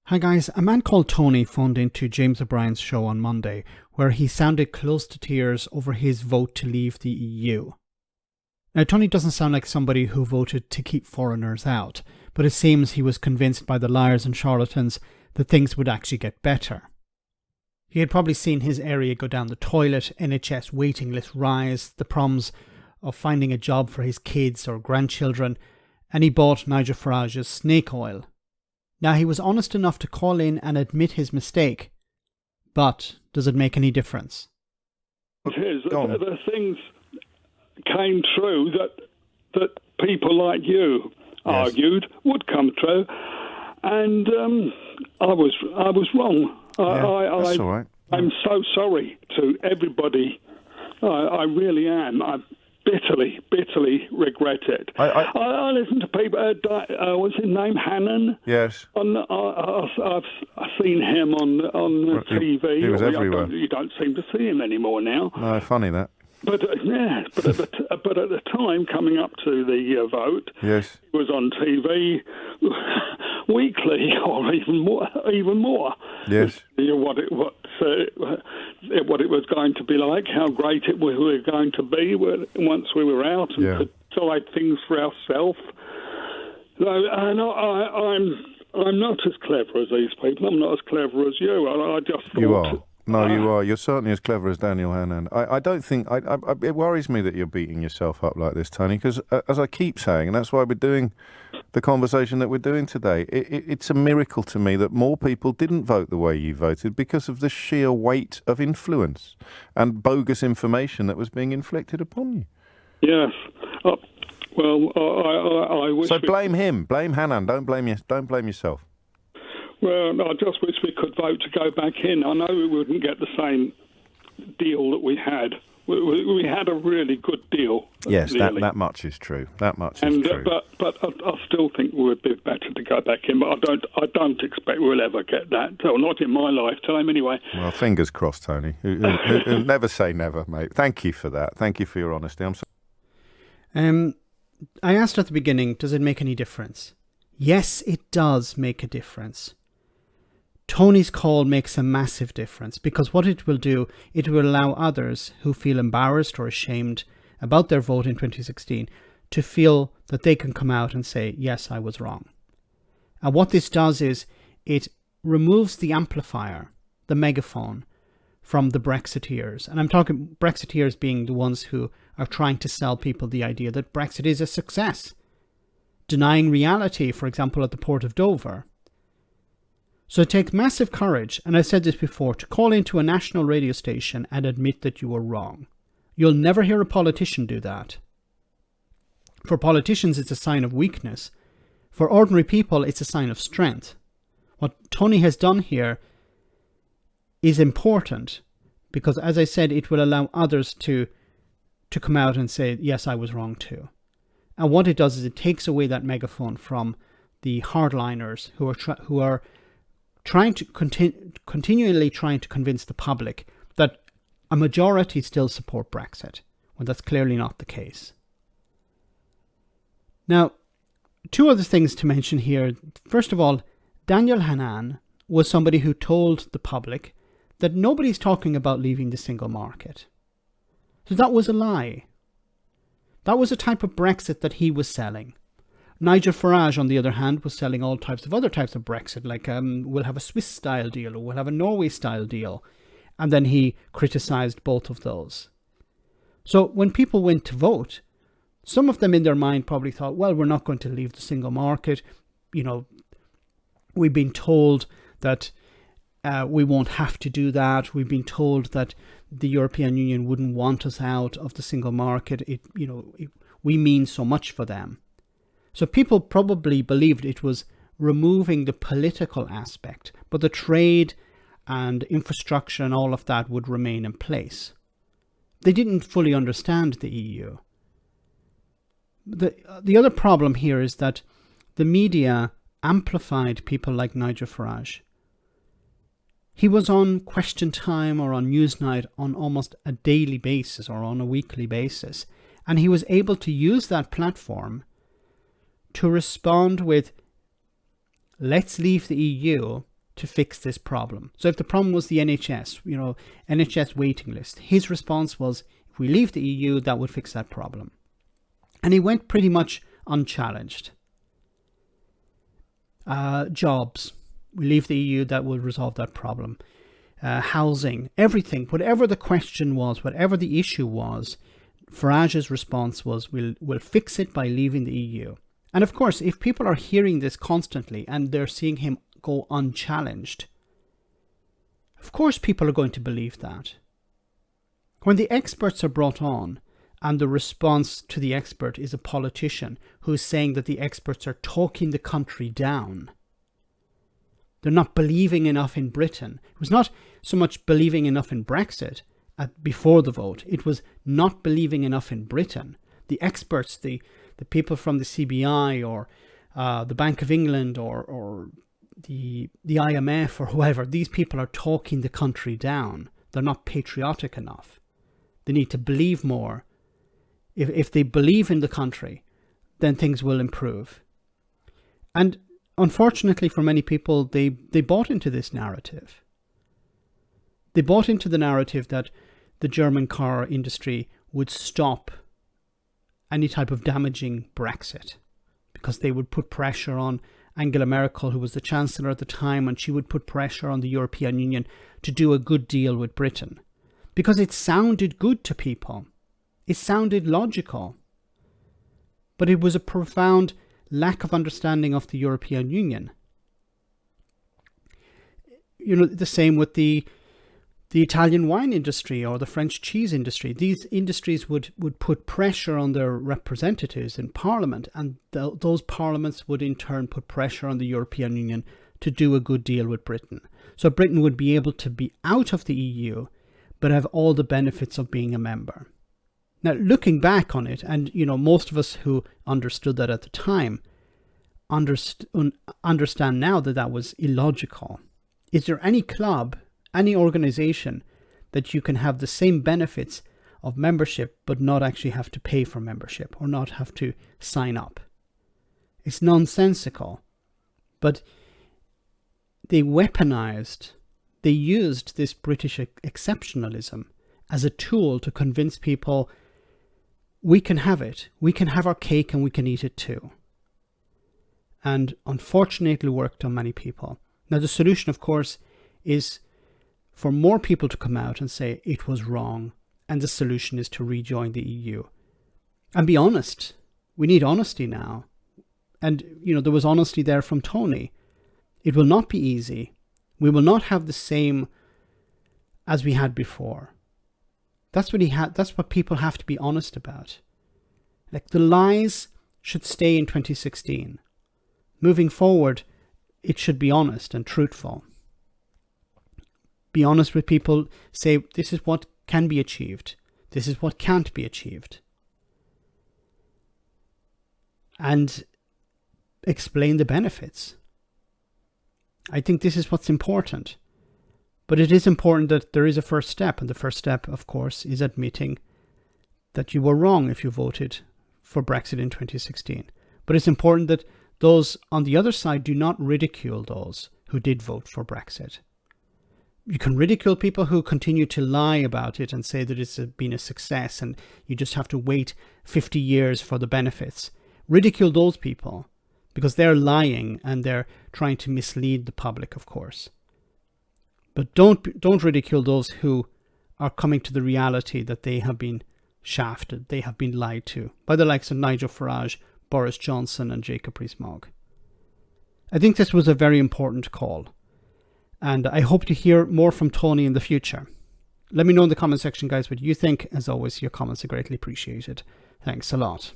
Hi guys, a man called Tony phoned into James O'Brien's show on Monday where he sounded close to tears over his vote to leave the EU. Now Tony doesn't sound like somebody who voted to keep foreigners out, but it seems he was convinced by the liars and charlatans that things would actually get better. He had probably seen his area go down the toilet, NHS waiting list rise, the problems of finding a job for his kids or grandchildren, and he bought Nigel Farage's snake oil. Now, he was honest enough to call in and admit his mistake, but does it make any difference? It is. The things came true that people like you argued would come true, and I was wrong. That's all right. I'm so sorry to everybody. I really am. I bitterly regret it. I listen to people. What's his name? Hannan. Yes. I've seen him on TV. He was everywhere. You don't seem to see him anymore now. No, funny that. But at the time, coming up to the vote, yes, he was on TV weekly or even more. Yes. What it was going to be like, how great we were going to be once we were out and could decide things for ourselves. And I'm not as clever as these people. I'm not as clever as you. I just thought... You are. No, you are. You're certainly as clever as Daniel Hannan. I don't think... it worries me that you're beating yourself up like this, Tony, because as I keep saying, and that's why we're doing the conversation that we're doing today, it's a miracle to me that more people didn't vote the way you voted because of the sheer weight of influence and bogus information that was being inflicted upon you. Yes. Well, I wish... So blame him. Blame Hannan. Don't blame yourself. Well, I just wish we could vote to go back in. I know we wouldn't get the same deal that we had. We had a really good deal. Yes, really. that much is true. That much is true. But I still think it would be better to go back in. But I don't expect we'll ever get that. So not in my lifetime, anyway. Well, fingers crossed, Tony. Never say never, mate. Thank you for that. Thank you for your honesty. I'm sorry. I asked at the beginning, does it make any difference? Yes, it does make a difference. Tony's call makes a massive difference because what it will do, it will allow others who feel embarrassed or ashamed about their vote in 2016 to feel that they can come out and say, yes, I was wrong. And what this does is it removes the amplifier, the megaphone, from the Brexiteers. And I'm talking Brexiteers being the ones who are trying to sell people the idea that Brexit is a success, denying reality, for example, at the port of Dover. So it takes massive courage, and I've said this before, to call into a national radio station and admit that you were wrong. You'll never hear a politician do that. For politicians, it's a sign of weakness. For ordinary people, it's a sign of strength. What Tony has done here is important because, as I said, it will allow others to come out and say, yes, I was wrong too. And what it does is it takes away that megaphone from the hardliners who are trying to continually trying to convince the public that a majority still support Brexit, when that's clearly not the case. Now, two other things to mention here. First of all, Daniel Hannan was somebody who told the public that nobody's talking about leaving the single market. So that was a lie. That was a type of Brexit that he was selling. Nigel Farage, on the other hand, was selling all types of other types of Brexit, like we'll have a Swiss-style deal or we'll have a Norway-style deal. And then he criticised both of those. So when people went to vote, some of them in their mind probably thought, well, we're not going to leave the single market. You know, we've been told that we won't have to do that. We've been told that the European Union wouldn't want us out of the single market. We mean so much for them. So people probably believed it was removing the political aspect, but the trade and infrastructure and all of that would remain in place. They didn't fully understand the EU. The other problem here is that the media amplified people like Nigel Farage. He was on Question Time or on Newsnight on almost a daily basis or on a weekly basis, and he was able to use that platform to respond with, let's leave the EU to fix this problem. So if the problem was the NHS, NHS waiting list, his response was, if we leave the EU, that would fix that problem. And he went pretty much unchallenged. Jobs, we leave the EU, that will resolve that problem. Housing, everything, whatever the question was, whatever the issue was, Farage's response was, we'll fix it by leaving the EU. And of course, if people are hearing this constantly and they're seeing him go unchallenged, of course people are going to believe that. When the experts are brought on and the response to the expert is a politician who's saying that the experts are talking the country down, they're not believing enough in Britain. It was not so much believing enough in Brexit before the vote. It was not believing enough in Britain. The experts, the people from the CBI or the Bank of England or the IMF or whoever, these people are talking the country down. They're not patriotic enough. They need to believe more. If they believe in the country, then things will improve. And unfortunately for many people, they bought into this narrative. They bought into the narrative that the German car industry would stop any type of damaging Brexit because they would put pressure on Angela Merkel, who was the Chancellor at the time, and she would put pressure on the European Union to do a good deal with Britain because it sounded good to people. It sounded logical. But it was a profound lack of understanding of the European Union. The same with the Italian wine industry or the French cheese industry. These industries would put pressure on their representatives in Parliament, and those parliaments would in turn put pressure on the European Union to do a good deal with Britain. So Britain would be able to be out of the EU, but have all the benefits of being a member. Now, looking back on it, and most of us who understood that at the time understand now that was illogical. Is there any club, any organization that you can have the same benefits of membership but not actually have to pay for membership or not have to sign up? It's nonsensical. But they used this British exceptionalism as a tool to convince people we can have it. We can have our cake and we can eat it too. And unfortunately worked on many people. Now the solution, of course, is for more people to come out and say it was wrong, and the solution is to rejoin the EU. And be honest. We need honesty now. And, there was honesty there from Tony. It will not be easy. We will not have the same as we had before. That's what people have to be honest about. Like, the lies should stay in 2016. Moving forward, it should be honest and truthful. Be honest with people. Say, this is what can be achieved. This is what can't be achieved. And explain the benefits. I think this is what's important. But it is important that there is a first step. And the first step, of course, is admitting that you were wrong if you voted for Brexit in 2016. But it's important that those on the other side do not ridicule those who did vote for Brexit. You can ridicule people who continue to lie about it and say that it's been a success and you just have to wait 50 years for the benefits. Ridicule those people because they're lying and they're trying to mislead the public, of course. But don't ridicule those who are coming to the reality that they have been shafted, they have been lied to by the likes of Nigel Farage, Boris Johnson and Jacob Rees-Mogg. I think this was a very important call. And I hope to hear more from Tony in the future. Let me know in the comment section, guys, what you think. As always, your comments are greatly appreciated. Thanks a lot.